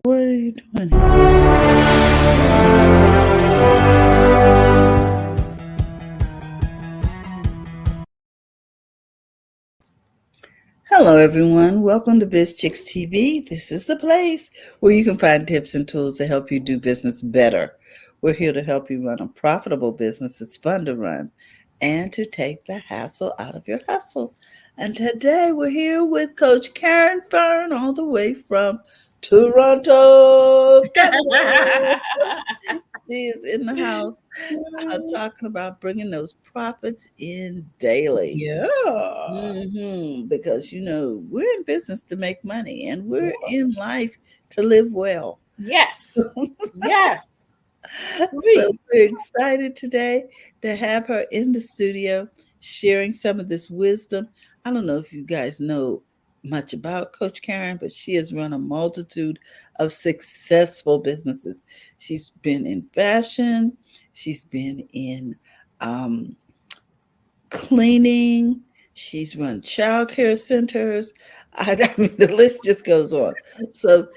What are you doing? Hello, everyone. Welcome to Biz Chicks TV. This is the place where you can find tips and tools to help you do business better. We're here to help you run a profitable business that's fun to run and to take the hassle out of your hustle. And today we're here with Coach Caren Fern, all the way from Toronto, Canada. She is in the house talking about bringing those profits in daily. Yeah. Because we're in business to make money and we're in life to live well. Yes. Yes. So Please. we're excited today to have her in the studio sharing some of this wisdom. I don't know if you guys know much about Coach Caren, but she has run a multitude of successful businesses. She's been in fashion, she's been in um, cleaning. She's run child care centers. I mean, the list just goes on. So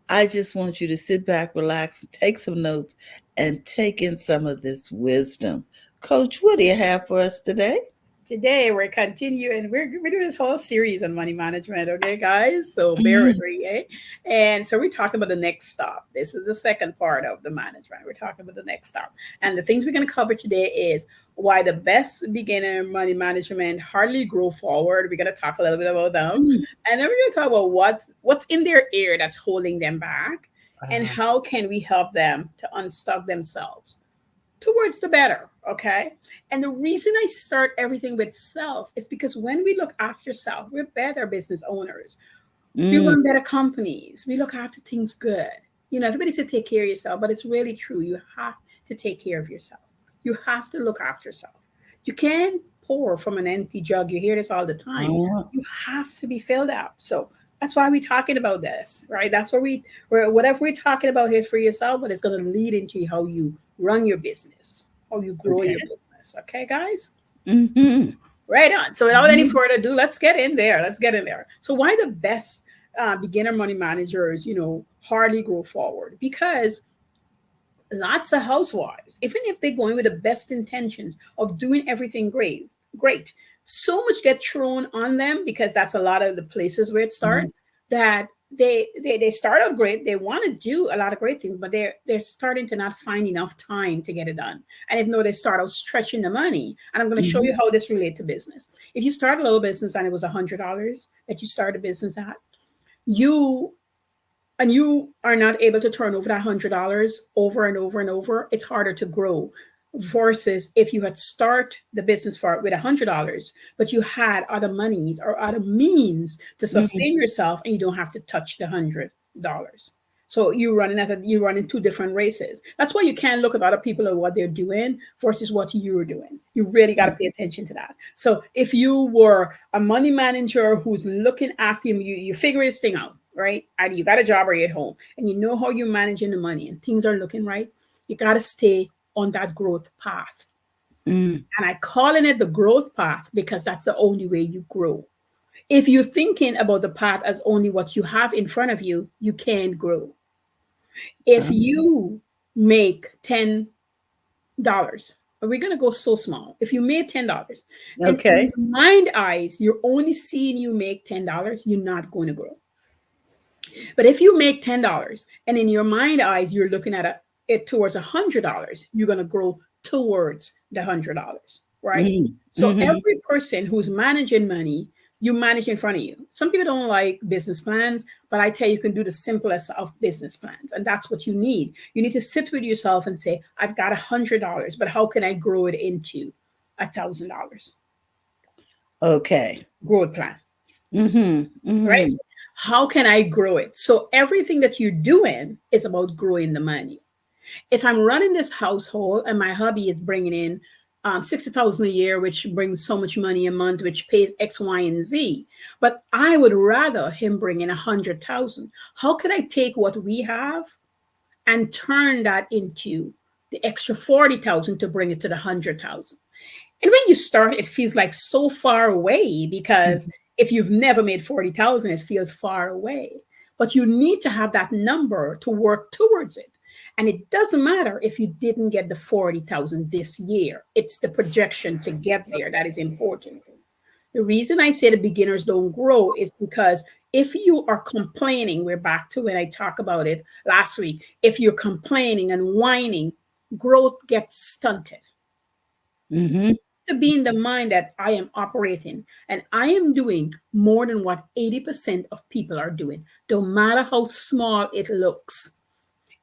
I just want you to sit back, relax, take some notes, and take in some of this wisdom. Coach, what do you have for us today? Today we're continuing. We're doing this whole series on money management, okay, guys? So bear with Mm, me, eh? And so we're talking about the next stop. This is the second part of the management. We're talking about the next stop. And the things we're going to cover today is why the best beginner money management hardly grow forward. We're going to talk a little bit about them. mm. And then we're going to talk about what's in their ear that's holding them back and Wow. how can we help them to unstuck themselves towards the better. Okay. And the reason I start everything with self is because when we look after self, we're better business owners. We Mm, run better companies. We look after things good. Everybody said take care of yourself, but it's really true. You have to take care of yourself. You have to look after self. You can't pour from an empty jug. You hear this all the time. oh, You have to be filled out. So that's why we're talking about this, right? That's where whatever we're talking about here for yourself, but it's going to lead into how you run your business, how you grow okay. your business. Okay, guys? Mm-hmm. Right on. So without any Mm-hmm. further ado, let's get in there. Let's get in there. So why the best beginner money managers, hardly grow forward? Because lots of housewives, even if they go in with the best intentions of doing everything great, so much get thrown on them because that's a lot of the places where it starts that they start out great. They want to do a lot of great things, but they're starting to not find enough time to get it done. And if no, they start out stretching the money. And I'm going to show you Mm-hmm. how this relates to business. If you start a little business and it was $100 that you started a business at, you you are not able to turn over that $100 over and over and over, it's harder to grow. Versus if you had start the business for with $100, but you had other monies or other means to Mm-hmm. sustain yourself, and you don't have to touch the $100. So you running two different races. That's why you can't look at other people and what they're doing versus what you're doing. You really got to pay attention to that. So if you were a money manager who's looking after you figure this thing out, right? Either you got a job or you're at home and you know how you're managing the money and things are looking right. You got to stay on that growth path. Mm. And I calling it the growth path because that's the only way you grow. If you're thinking about the path as only what you have in front of you, you can't grow. If you make $10, we're gonna go so small. If you made $10 and in Okay. your mind eyes, you're only seeing you make $10, you're not going to grow. But if you make $10 and in your mind eyes, you're looking at it towards $100, you're going to grow towards the $100, right? Mm-hmm. So Mm-hmm. every person who's managing money, you manage in front of you. Some people don't like business plans, but I tell you, you can do the simplest of business plans. And that's what you need. You need to sit with yourself and say, I've got $100, but how can I grow it into $1,000? Okay. Growth plan, Mm-hmm. right? Mm-hmm. How can I grow it? So everything that you're doing is about growing the money. If I'm running this household and my hubby is bringing in 60,000 a year, which brings so much money a month, which pays X, Y, and Z, but I would rather him bring in 100,000. How can I take what we have and turn that into the extra 40,000 to bring it to the 100,000? And when you start, it feels like so far away because if you've never made 40,000, it feels far away. but you need to have that number to work towards it. And it doesn't matter if you didn't get the 40,000 this year. It's the projection to get there that is important. The reason I say the beginners don't grow is because if you are complaining, we're back to when I talked about it last week. If you're complaining and whining, growth gets stunted. Mm-hmm. To be in the mind that I am operating and I am doing more than what 80% of people are doing, no matter how small it looks.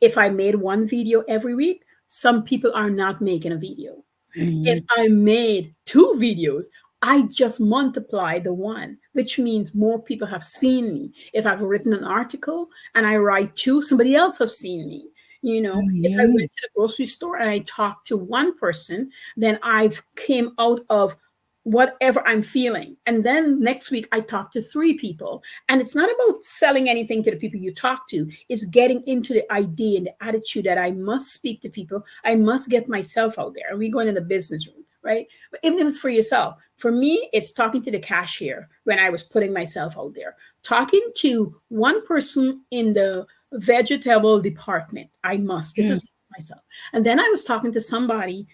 If I made one video every week, some people are not making a video. If Mm-hmm. I made two videos, I just multiply the one, which means more people have seen me. If I've written an article and I write two, somebody else have seen me. You know, if I Mm-hmm. went to the grocery store and I talked to one person, then I've came out of whatever I'm feeling. And then next week I talk to three people. And it's not about selling anything to the people you talk to. It's getting into the idea and the attitude that I must speak to people. I must get myself out there. And we going in the business room, right? But even if it's for yourself, for me, it's talking to the cashier when I was putting myself out there. Talking to one person in the vegetable department. I must. This is myself. And then I was talking to somebody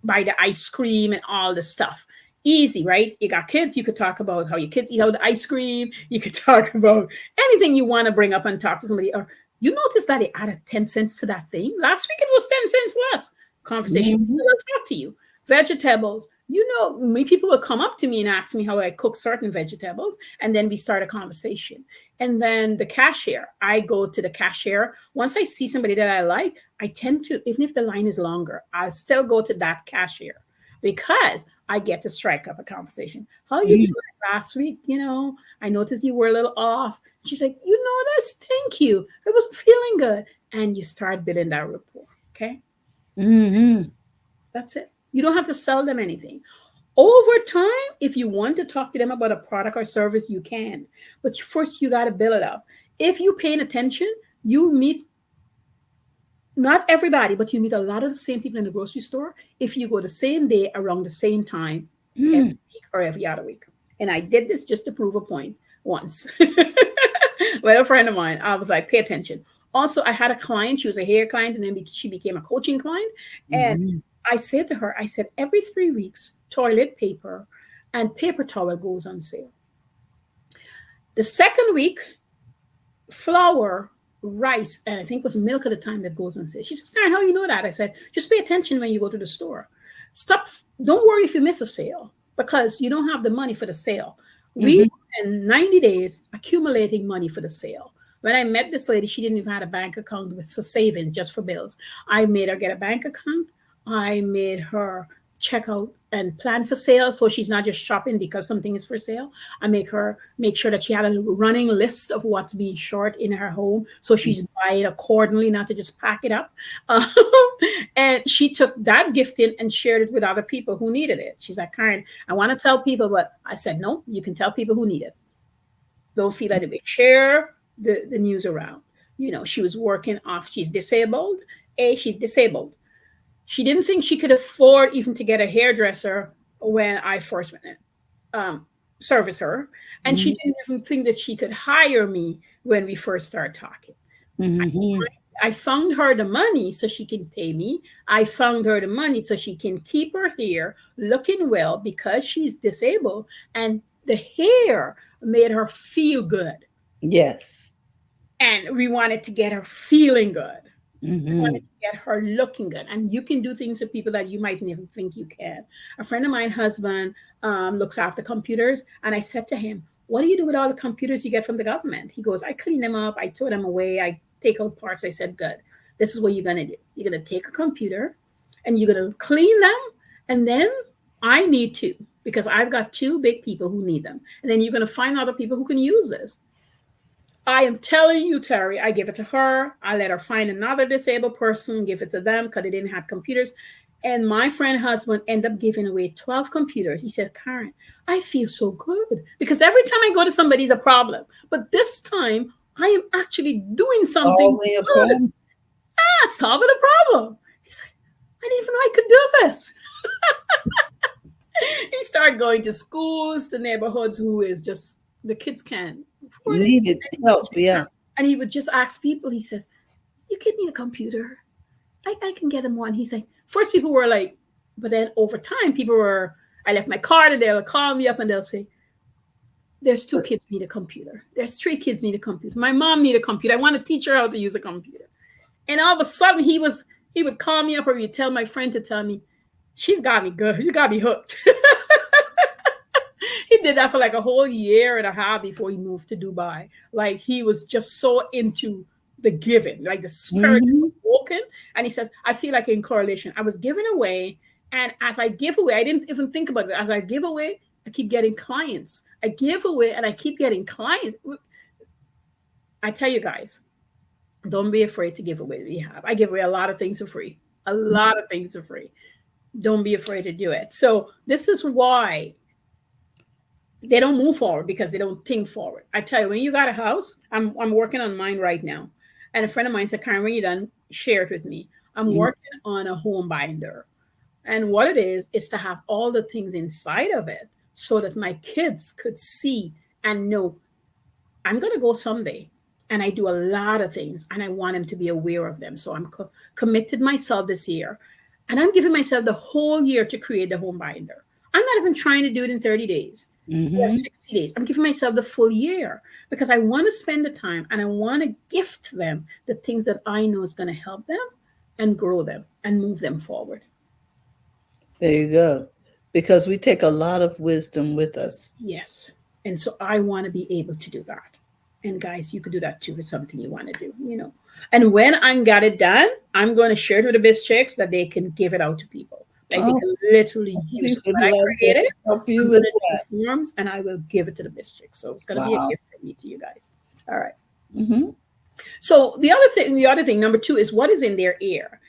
by the ice cream and all the stuff. Easy, right? You got kids, you could talk about how your kids eat out the ice cream. You could talk about anything you want to bring up and talk to somebody. Or you notice that they added 10 cents to that thing. Last week it was 10 cents less. Conversation. Mm-hmm. I'll talk to you. Vegetables. You know, many people will come up to me and ask me how I cook certain vegetables, and then we start a conversation. And then the cashier, I go to the cashier. Once I see somebody that I like, I tend to, even if the line is longer, I'll still go to that cashier because I get to strike up a conversation. How you Mm-hmm. doing last week? You know, I noticed you were a little off. She's like, you noticed? Thank you. I wasn't feeling good. And you start building that rapport. Okay. Mm-hmm. That's it. You don't have to sell them anything. Over time, if you want to talk to them about a product or service, you can. But first, you got to build it up. If you're paying attention, you meet not everybody, but you meet a lot of the same people in the grocery store if you go the same day around the same time every Mm-hmm. week or every other week. And I did this just to prove a point once. With a friend of mine, I was like, pay attention. Also, I had a client, she was a hair client, and then she became a coaching client. And Mm-hmm. I said to her, I said, every 3 weeks, toilet paper and paper towel goes on sale. The second week, flour, rice, and I think it was milk at the time that goes on sale. She says, Karen, how you know that? I said, just pay attention when you go to the store. Stop. Don't worry if you miss a sale because you don't have the money for the sale. We Mm-hmm. spend 90 days accumulating money for the sale. When I met this lady, she didn't even have a bank account with for savings, just for bills. I made her get a bank account. I made her check out and plan for sale so she's not just shopping because something is for sale. I make her make sure that she had a running list of what's being short in her home so she's buying accordingly, not to just pack it up. Um, and she took that gift in and shared it with other people who needed it. She's like, Karen, I want to tell people, but I said, no, you can tell people who need it. Don't feel like they share the news around. You know, she was working off, she's disabled. She's disabled. She didn't think she could afford even to get a hairdresser when I first went in, service her. And she didn't even think that she could hire me when we first started talking. Mm-hmm. I found her the money so she can pay me. I found her the money so she can keep her hair looking well because she's disabled. And the hair made her feel good. Yes. And we wanted to get her feeling good. Wanted Mm-hmm. to get her looking good. And you can do things for people that you might never think you can. A friend of mine, husband, looks after computers. And I said to him, what do you do with all the computers you get from the government? He goes, I clean them up. I throw them away. I take out parts. I said, good. This is what you're going to do. You're going to take a computer and you're going to clean them. And then I need two because I've got two big people who need them. And then you're going to find other people who can use this. I am telling you, Terry, I give it to her. I let her find another disabled person, give it to them because they didn't have computers. And my friend husband ended up giving away 12 computers. He said, Karen, I feel so good because every time I go to somebody's a problem. But this time I am actually doing something Solving a good. problem. Solving a problem. He's like, I didn't even know I could do this. He started going to schools, the neighborhoods who is just the kids can afford it. Needed help. Yeah. And he would just ask people, he says, you give me a computer. I can get him one. He's like, first people were like, but then over time, people were, I left my card and they'll call me up and they'll say, there's two kids need a computer. There's three kids need a computer. My mom need a computer. I want to teach her how to use a computer. And all of a sudden he would call me up or he'd tell my friend to tell me, she's got me good. You got me hooked. He did that for like a whole year and a half before he moved to Dubai. Like he was just so into the giving, like the spirit Mm-hmm. is awoken. And he says, I feel like in correlation, I was giving away. And as I give away, I didn't even think about it. As I give away, I keep getting clients. I give away and I keep getting clients. I tell you guys, don't be afraid to give away what you have. I give away a lot of things for free. A lot of things for free. Don't be afraid to do it. So this is why they don't move forward, because they don't think forward. I tell you, when you got a house, I'm working on mine right now. And a friend of mine said, Caren, when you're done, share it with me. I'm Mm-hmm. working on a home binder. And what it is to have all the things inside of it so that my kids could see and know I'm going to go someday. And I do a lot of things and I want them to be aware of them. So I'm committed myself this year. And I'm giving myself the whole year to create the home binder. I'm not even trying to do it in 30 days or Mm-hmm. 60 days. I'm giving myself the full year because I want to spend the time and I want to gift them the things that I know is going to help them and grow them and move them forward. There you go. Because we take a lot of wisdom with us. Yes. And so I want to be able to do that. And guys, you could do that too with something you want to do, you know. And when I'm got it done, I'm going to share it with the biz chicks that they can give it out to people. Like they Oh, can literally use we it. would When I love to create it, help I'm you going with to that. do forms and I will give it to the biz chicks. So it's going to be a Wow. gift from me to you guys. All right. Mm-hmm. So the other thing, number two, is what is in their ear.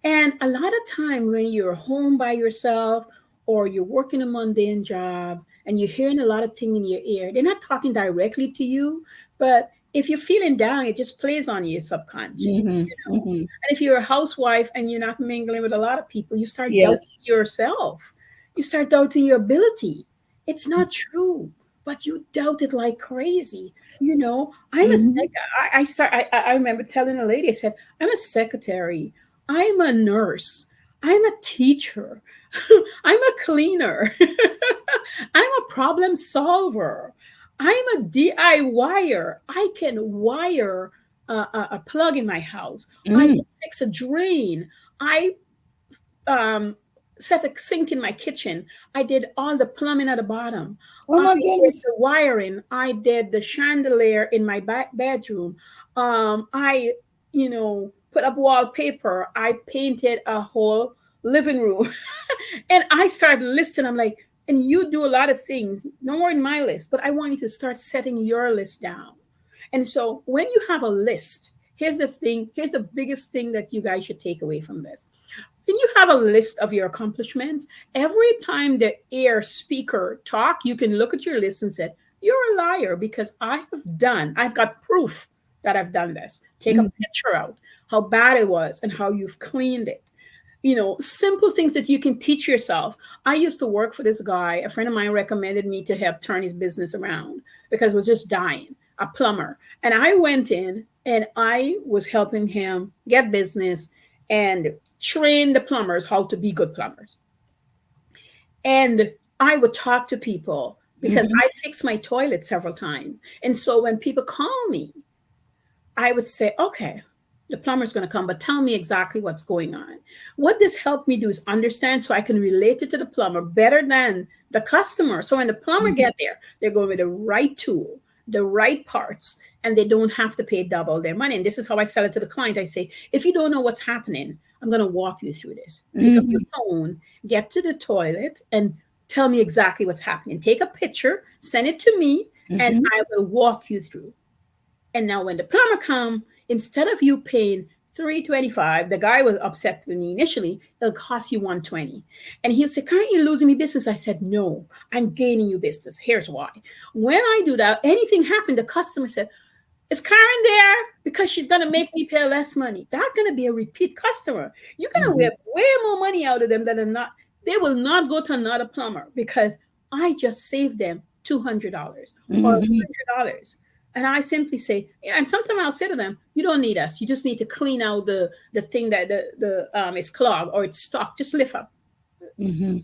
And a lot of time when you're home by yourself or you're working a mundane job and you're hearing a lot of things in your ear, they're not talking directly to you, but if you're feeling down, it just plays on you subconsciously, Mm-hmm. you know. Mm-hmm. And if you're a housewife and you're not mingling with a lot of people, you start doubting Yes. yourself. You start doubting your ability. It's not true, but you doubt it like crazy. You know, I'm a Mm-hmm. sec. I remember telling a lady, I said, I'm a secretary. I'm a nurse. I'm a teacher. I'm a cleaner. I'm a problem solver. I'm a DIYer. I can wire a plug in my house. I Mm. can fix a drain. I um, set a sink in my kitchen. I did all the plumbing at the bottom. Oh I my did goodness. the wiring. I did the chandelier in my bedroom. I, you know, put up wallpaper. I painted a whole living room. And I started listing. I'm like, and you do a lot of things. No more in my list, but I want you to start setting your list down. And so when you have a list, here's the thing, here's the biggest thing that you guys should take away from this. When you have a list of your accomplishments, every time the air speaker talk, you can look at your list and say, you're a liar because I've got proof that I've done this. Take a Mm. picture out, how bad it was and how you've cleaned it. You know, simple things that you can teach yourself. I used to work for this guy. A friend of mine recommended me to help turn his business around because it was just dying, a plumber. And I went in and I was helping him get business and train the plumbers how to be good plumbers. And I would talk to people because Mm-hmm. I fixed my toilet several times. And so when people call me, I would say, okay, the plumber's going to come, but tell me exactly what's going on. What this helped me do is understand so I can relate it to the plumber better than the customer. So when the plumber Mm-hmm. get there, they're going with the right tool, the right parts, and they don't have to pay double their money. And this is how I sell it to the client. I say, if you don't know what's happening, I'm going to walk you through this. Pick up your Mm-hmm. phone, get to the toilet, and tell me exactly what's happening. Take a picture, send it to me, and Mm-hmm. I will walk you through. And now when the plumber come, instead of you paying 325, the guy was upset with me initially, it'll cost you 120. And he'll say, can't you losing me business? I said, no, I'm gaining you business. Here's why. When I do that, anything happened, the customer said, is Caren there? Because she's gonna make me pay less money. That's gonna be a repeat customer. You're gonna Mm-hmm. get way more money out of them than not. They will not go to another plumber because I just saved them $200 or Mm-hmm. $100. And I simply say, and sometimes I'll say to them, you don't need us. You just need to clean out the thing that the is clogged or it's stuck. Just lift up Mm-hmm.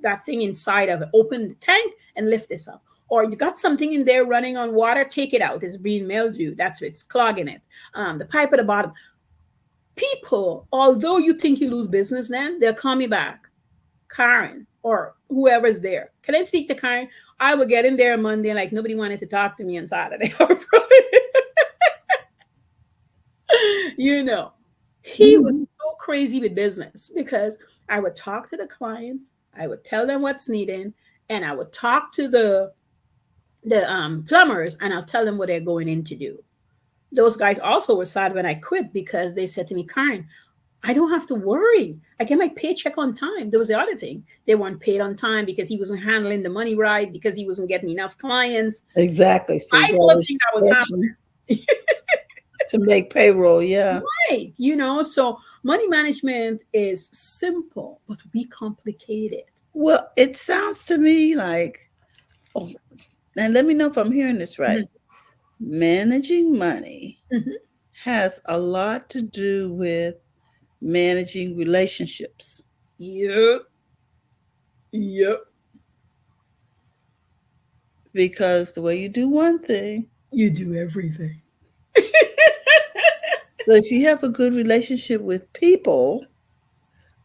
that thing inside of it. Open the tank and lift this up. Or you got something in there running on water, take it out. It's being mildew. That's it's clogging it. The pipe at the bottom. People, although you think you lose business, then they'll call me back, Caren, or whoever's there. Can I speak to Caren? I would get in there on Monday, like nobody wanted to talk to me on Saturday or Friday. you know, he was Mm-hmm. so crazy with business because I would talk to the clients, I would tell them what's needed, and I would talk to the plumbers, and I'll tell them what they're going in to do. Those guys also were sad when I quit because they said to me, Karen, I don't have to worry. I get my paycheck on time. There was the other thing. They weren't paid on time because he wasn't handling the money right, because he wasn't getting enough clients. Exactly. So I it's all don't this think that was stretching happening. to make payroll. Yeah. Right. So money management is simple, but we complicate it. Well, it sounds to me like, oh, and let me know if I'm hearing this right. Mhm. Managing money Mhm. has a lot to do with managing relationships Yep. Yep. because the way you do one thing, You do everything. so if you have a good relationship with people,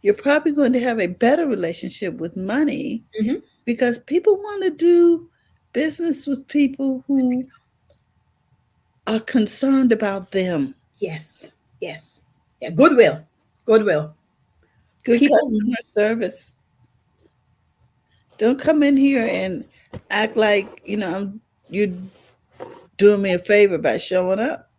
you're probably going to have a better relationship with money Mhm. because people want to do business with people who are concerned about them. Yes. Yes. Yeah. Goodwill. Goodwill. Good People. customer service. Don't come in here and act like, you're doing me a favor by showing up.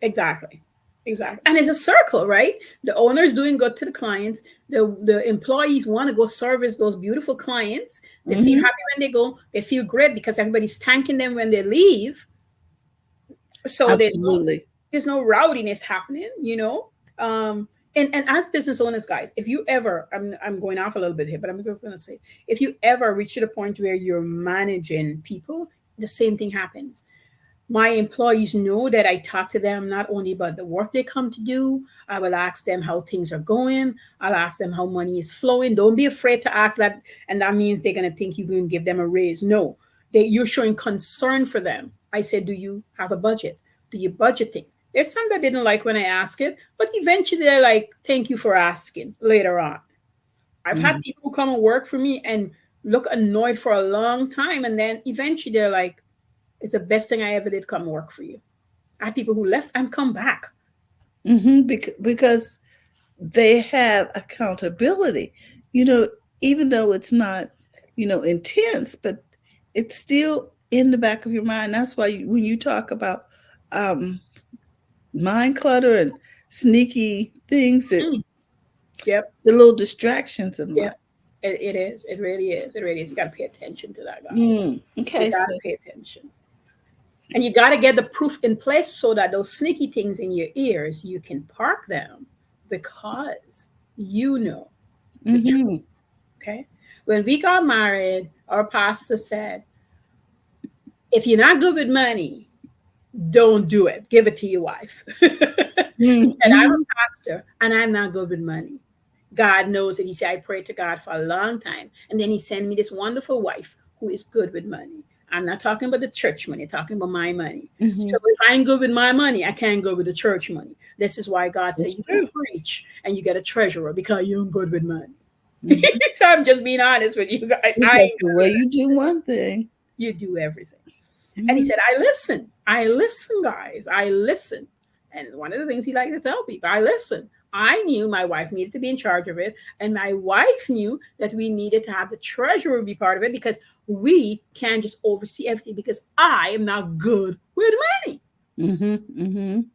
Exactly. Exactly. And it's a circle, right? The owner's doing good to the clients. The employees want to go service those beautiful clients. They feel Hmm. happy when they go. They feel great because everybody's thanking them when they leave. So Absolutely. there's no rowdiness happening. Um, and as business owners, guys, if you ever, I'm going off a little bit here, but I'm going to say, if you ever reach to the point where you're managing people, the same thing happens. My employees know that I talk to them not only about the work they come to do, I will ask them how things are going. I'll ask them how money is flowing. Don't be afraid to ask that. And that means they're going to think you're going to give them a raise. No, you're showing concern for them. I said, do you have a budget? Do you budget things? There's some that didn't like when I ask it, but eventually they're like, thank you for asking later on. I've had Mhm. people who come and work for me and look annoyed for a long time. And then eventually they're like, it's the best thing I ever did come work for you. I had people who left and come back. Because they have accountability, you know, even though it's not, intense, but it's still in the back of your mind. That's why when you talk about um, mind clutter and sneaky things, that Mm. Yep. the little distractions in life. Yep. It is. It really is. It really is. You got to pay attention to that, guys. You Okay, got so to pay attention. And you got to get the proof in place so that those sneaky things in your ears, you can park them because you know the truth. hmm Okay. When we got married, our pastor said, if you're not good with money, don't do it. Give it to your wife. He said, I'm hmm a pastor and I'm not good with money. God knows it. He said, I prayed to God for a long time. And then he sent me this wonderful wife who is good with money. I'm not talking about the church money, I'm talking about my money. hmm So if I ain't good with my money, I can't go with the church money. This is why God said It's you can true. preach and you get a treasurer because you're good with money. Mhm. So I'm just being honest with you guys. I Because the way you do one thing, You do everything. And he mhm, said, I listen. I listen, guys. I listen. And one of the things he liked to tell people, I listen. I knew my wife needed to be in charge of it. And my wife knew that we needed to have the treasurer be part of it because we can't just oversee everything because I am not good with money. mhm, mhm,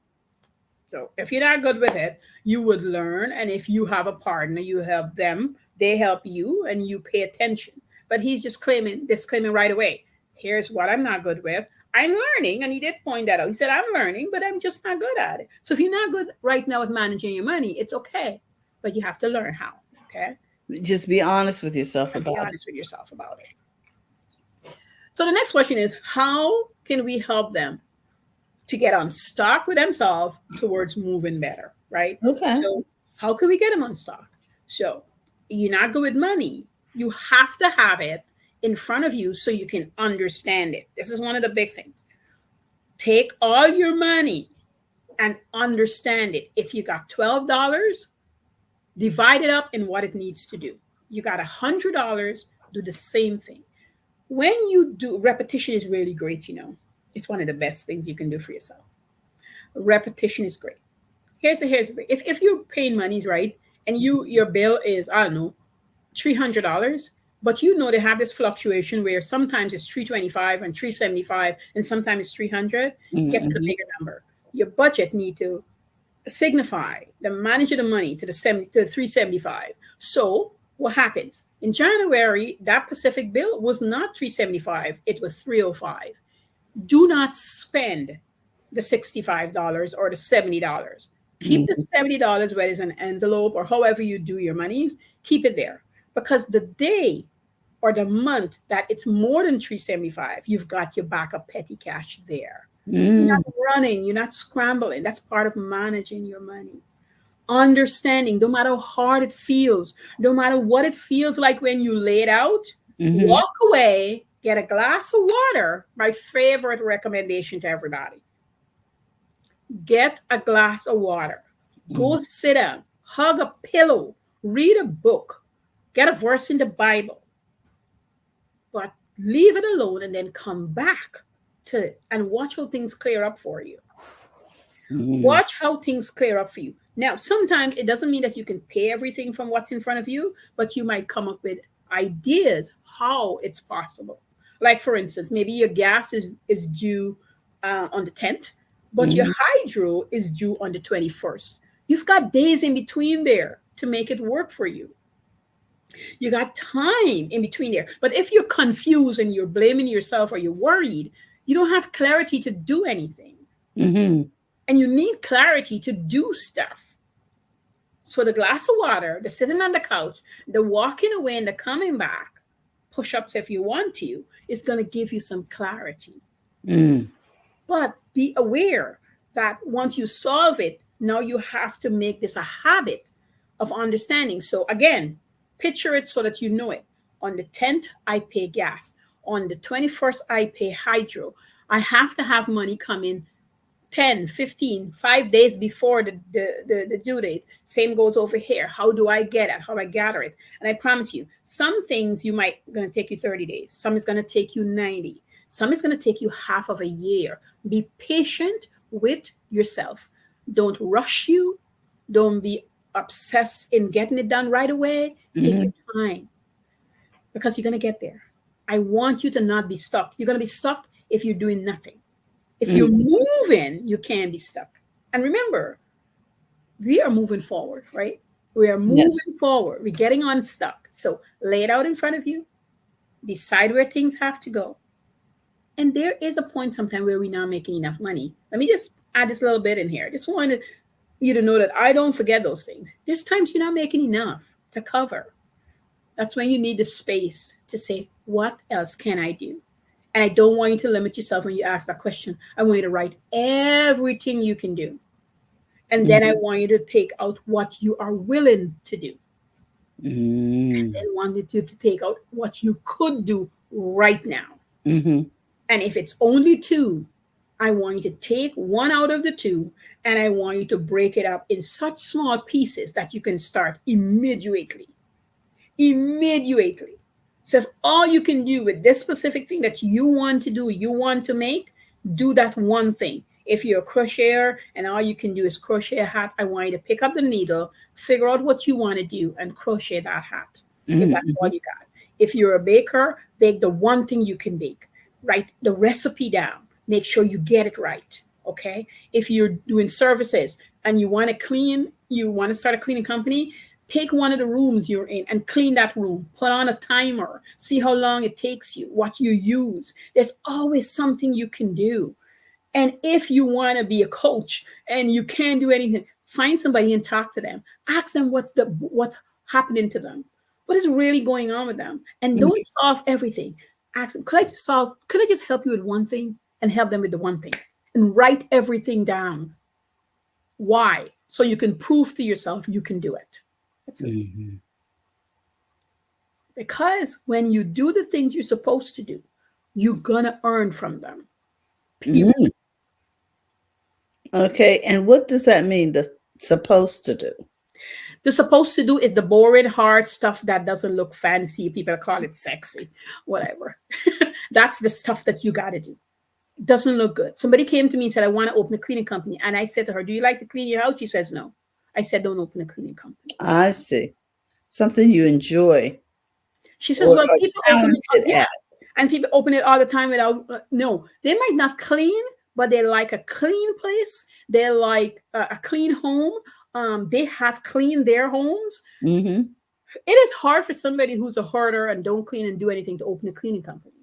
So if you're not good with it, you would learn. And if you have a partner, you help them, they help you, and you pay attention. But he's just disclaiming right away. Here's what I'm not good with. I'm learning, and he did point that out. He said, I'm learning, but I'm just not good at it. So if you're not good right now at managing your money, it's okay. But you have to learn how. Okay. just be honest with yourself And be about it. honest with yourself about it. So the next question is, how can we help them to get unstuck with themselves towards moving better, right? Okay. So how can we get them unstuck? So you're not good with money. You have to have it in front of you so you can understand it. This is one of the big things. Take all your money and understand it. If you got $12, divide it up in what it needs to do. You got $100, do the same thing. When you do, repetition is really great, you know. It's one of the best things you can do for yourself. Repetition is great. Here's the thing. If you're paying monies, right, and your bill is, I don't know, $300, but you know they have this fluctuation where sometimes it's 325 and 375 and sometimes it's 300, get to the Mm-hmm. bigger number. Your budget need to signify the manager the money to the 375. So what happens? In January, that Pacific bill was not 375, it was 305. Do not spend the $65 or the $70. Keep the Mm-hmm. $70, whether it's an envelope or however you do your monies, keep it there. Because the day or the month that it's more than 375, you've got your backup petty cash there. You're not Mm-hmm. running, you're not scrambling. That's part of managing your money. Understanding, no matter how hard it feels, no matter what it feels like when you lay it out, Mm-hmm. walk away, get a glass of water. My favorite recommendation to everybody, get a glass of water, go sit down, hug a pillow, read a book, get a verse in the Bible, but leave it alone and then come back to it and watch how things clear up for you. Mm-hmm. Watch how things clear up for you. Now, sometimes it doesn't mean that you can pay everything from what's in front of you, but you might come up with ideas how it's possible. Like, for instance, maybe your gas is due on the 10th, but your Mm-hmm. hydro is due on the 21st. You've got days in between there to make it work for you. You got time in between there. But if you're confused and you're blaming yourself or you're worried, you don't have clarity to do anything. Mm-hmm. And you need clarity to do stuff. So the glass of water, the sitting on the couch, the walking away and the coming back, push ups if you want to, is going to give you some clarity. Mm-hmm. But be aware that once you solve it, now you have to make this a habit of understanding. So again, picture it so that you know it. On the 10th, I pay gas. On the 21st, I pay hydro. I have to have money come in 10, 15, 5 days before the due date. Same goes over here. How do I get it? How do I gather it? And I promise you, some things you might going to take you 30 days. Some is going to take you 90. Some is going to take you half of a year. Be patient with yourself. Don't rush you. Don't be obsessed in getting it done right away. Take Mm-hmm. your time because you're going to get there. I want you to not be stuck. You're going to be stuck if you're doing nothing. If you're Mm-hmm. moving, you can be stuck. And remember, we are moving forward, right? We are Yes. moving forward. We're getting unstuck. So lay it out in front of you, decide where things have to go. And there is a point sometime where we're not making enough money. Let me just add this little bit in here. I just wanted you to know that I don't forget those things. There's times you're not making enough to cover. That's when you need the space to say, what else can I do? And I don't want you to limit yourself when you ask that question. I want you to write everything you can do. And then I Mm-hmm. want you to take out what you are willing to do. Mm-hmm. And wanted you to take out what you could do right now. Mm-hmm. And if it's only two, I want you to take one out of the two and I want you to break it up in such small pieces that you can start immediately. Immediately. So if all you can do with this specific thing that you want to do, you want to make, do that one thing. If you're a crocheter and all you can do is crochet a hat, I want you to pick up the needle, figure out what you want to do, and crochet that hat. If that's all Mm-hmm. you got. If you're a baker, bake the one thing you can bake. Write the recipe down. Make sure you get it right. Okay. If you're doing services and you want to clean, you want to start a cleaning company, take one of the rooms you're in and clean that room. Put on a timer. See how long it takes you, what you use. There's always something you can do. And if you want to be a coach and you can't do anything, find somebody and talk to them. Ask them what's happening to them. What is really going on with them? And don't solve everything. Ask them, could I just help you with one thing? and help them with the one thing and write everything down. Why? So you can prove to yourself you can do it. That's it. Mhm. Because when you do the things you're supposed to do, you're gonna earn from them. Period. Mhm. Okay, and what does that mean? The supposed to do. The supposed to do is the boring, hard stuff that doesn't look fancy. People call it sexy, whatever. That's the stuff that you got to do. It doesn't look good. Somebody came to me and said, I want to open a cleaning company. And I said to her, do you like to clean your house? She says, no. I said, don't open a cleaning company. I see. Something you enjoy She says, or well, are people open it up. talented Yeah. at. And people open it all the time without, no, they might not clean, but they like a clean place. They like a clean home. They have cleaned their homes. Hmm. It is hard for somebody who's a hoarder and don't clean and do anything to open a cleaning company.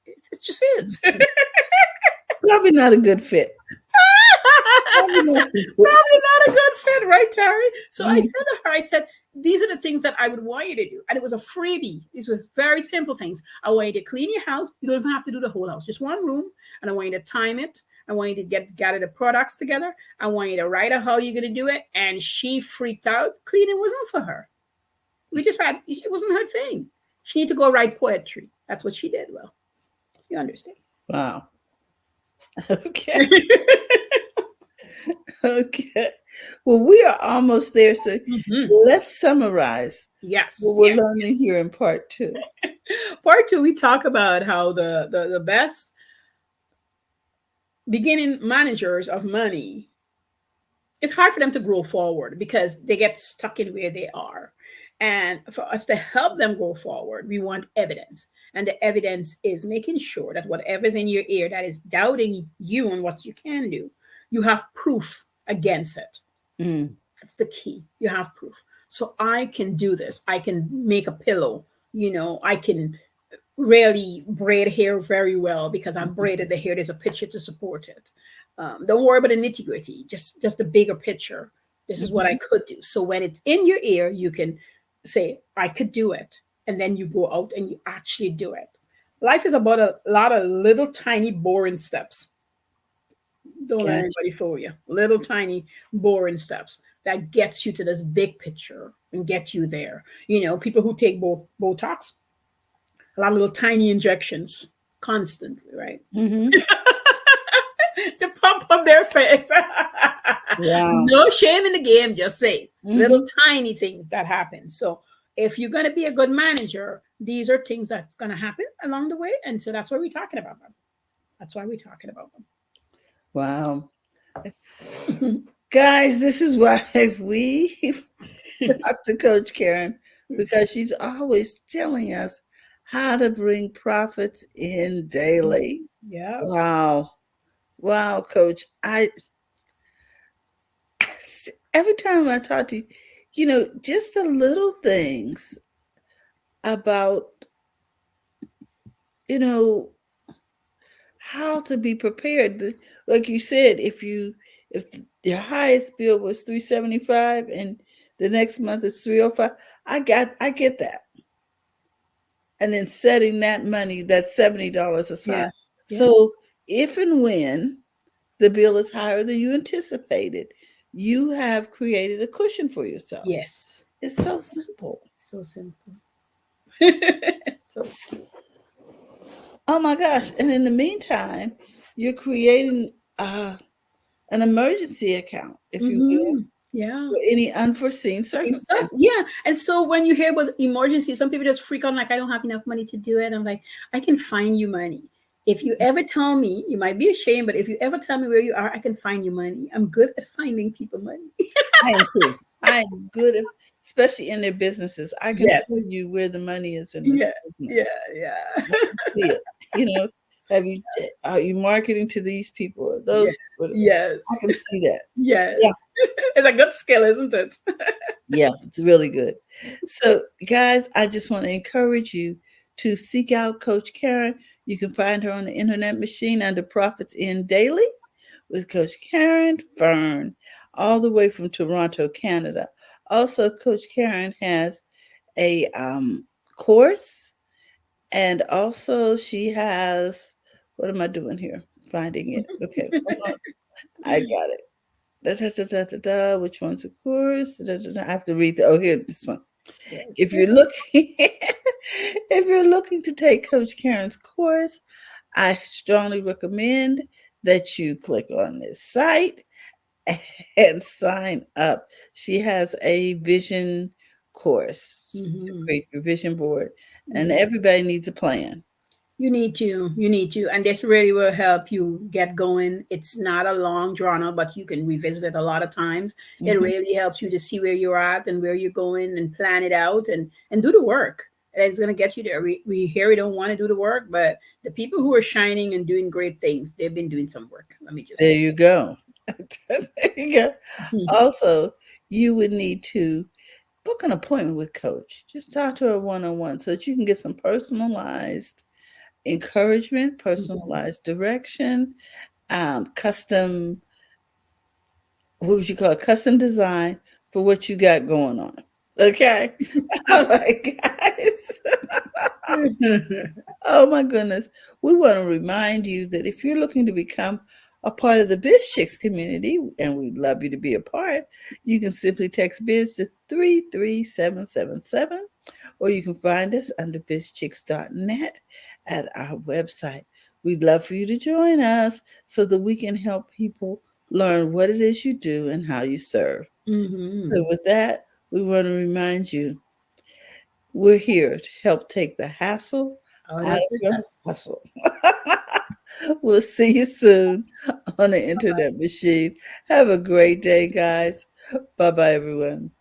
It just is. Probably not a good fit. Probably not a good Probably not a good fit, right, Terry? So I fit. said to her, I said, these are the things that I would want you to do. And it was a freebie. These was very simple things. I want you to clean your house. You don't even have to do the whole house, just one room. And I want you to time it. I want you to gather the products together. I want you to write out how you're going to do it. And she freaked out. Cleaning wasn't for her. We just had, it wasn't her thing. She needed to go write poetry. That's what she did. Well, you understand. Wow. Okay. Okay. Well, we are almost there. So Mhm. let's summarize what Yes, we're yes. learning here in part two. Part two, we talk about how the best beginning managers of money, it's hard for them to grow forward because they get stuck in where they are. And for us to help them go forward, we want evidence. And the evidence is making sure that whatever's in your ear that is doubting you and what you can do, you have proof against it. Mm. That's the key. You have proof. So I can do this. I can make a pillow. I can really braid hair very well because I'm braided the hair. There's a picture to support it. Don't worry about the nitty gritty. Just the bigger picture. This is what I Mhm. could do. So when it's in your ear, you can say, I could do it. And then you go out and you actually do it. Life is about a lot of little tiny boring steps. Don't let Gotcha. anybody fool you. Little tiny boring steps that gets you to this big picture and get you there. People who take Botox, a lot of little tiny injections constantly, right? Hmm. To pump up their face. Wow. No shame in the game, just say little Hmm. tiny things that happen. So if you're going to be a good manager, these are things that's going to happen along the way. And so that's why we're talking about them. That's why we're talking about Wow. them. Guys, this is why we talk to Coach Caren because she's always telling us how to bring profits in daily. Yeah. Wow. Wow, Coach. Every time I talk to you, just the little things about, you know, how to be prepared. Like you said, if your highest bill was 375 and the next month is 305, I get that. And then setting that money, that $70 aside. Yeah. Yeah. So if and when the bill is higher than you anticipated, you have created a cushion for yourself. Yes. It's so simple. So simple. So Oh my gosh. And in the meantime, you're creating an emergency account, if you will, yeah. for any unforeseen And stuff. circumstances. Yeah. And so when you hear about emergency, some people just freak out like I don't have enough money to do it. I'm like, I can find you money. If you ever tell me, you might be ashamed, but if you ever tell me where you are, I can find you money. I'm good at finding people money. I am too. I am good at, especially in their businesses. I can Yes. show you where the money is in this Yeah. Yeah. business. Yeah. I can see it. You know, are you marketing to these people or Yeah. those people? Yes. I can see that. Yes. Yeah. It's a good skill, isn't it? Yeah, it's really good. So, guys, I just want to encourage you to seek out Coach Caren. You can find her on the internet machine under Profits in Daily with Coach Caren Fern, all the way from Toronto, Canada. Also, Coach Caren has a course, and also she has, what am I doing here? finding it. Okay, hold on. I got it. Da, da, da, da, da, da. Which one's a course? Da, da, da. I have to read the. Oh, here, this one. Yes. If you're looking, if you're looking to take Coach Karen's course, I strongly recommend that you click on this site and sign up. She has a vision course to Hmm. create your vision board, and Yeah. everybody needs a plan. You need to, and this really will help you get going. It's not a long journal, but you can revisit it a lot of times. It Mhm. really helps you to see where you're at and where you're going and plan it out and do the work. It's going to get you there. We here we don't want to do the work, but the people who are shining and doing great things, they've been doing some work. Let me just There say. you go. There you go. Mhm. Also, you would need to book an appointment with Coach. Just talk to her one on one so that you can get some personalized encouragement, Mhm. personalized direction, custom, what would you call it? Custom design for what you got going on. Okay. All right, guys. Oh my goodness. We want to remind you that if you're looking to become a part of the Biz Chicks community, and we'd love you to be a part, you can simply text Biz to 33777, or you can find us under bizchicks.net at our website. We'd love for you to join us so that we can help people learn what it is you do and how you serve. So, Mhm. with that, we want to remind you we're here to help take the hassle Out out of of the your dust. hustle. We'll see you soon on the internet machine. Have a great day, guys. Bye bye, everyone.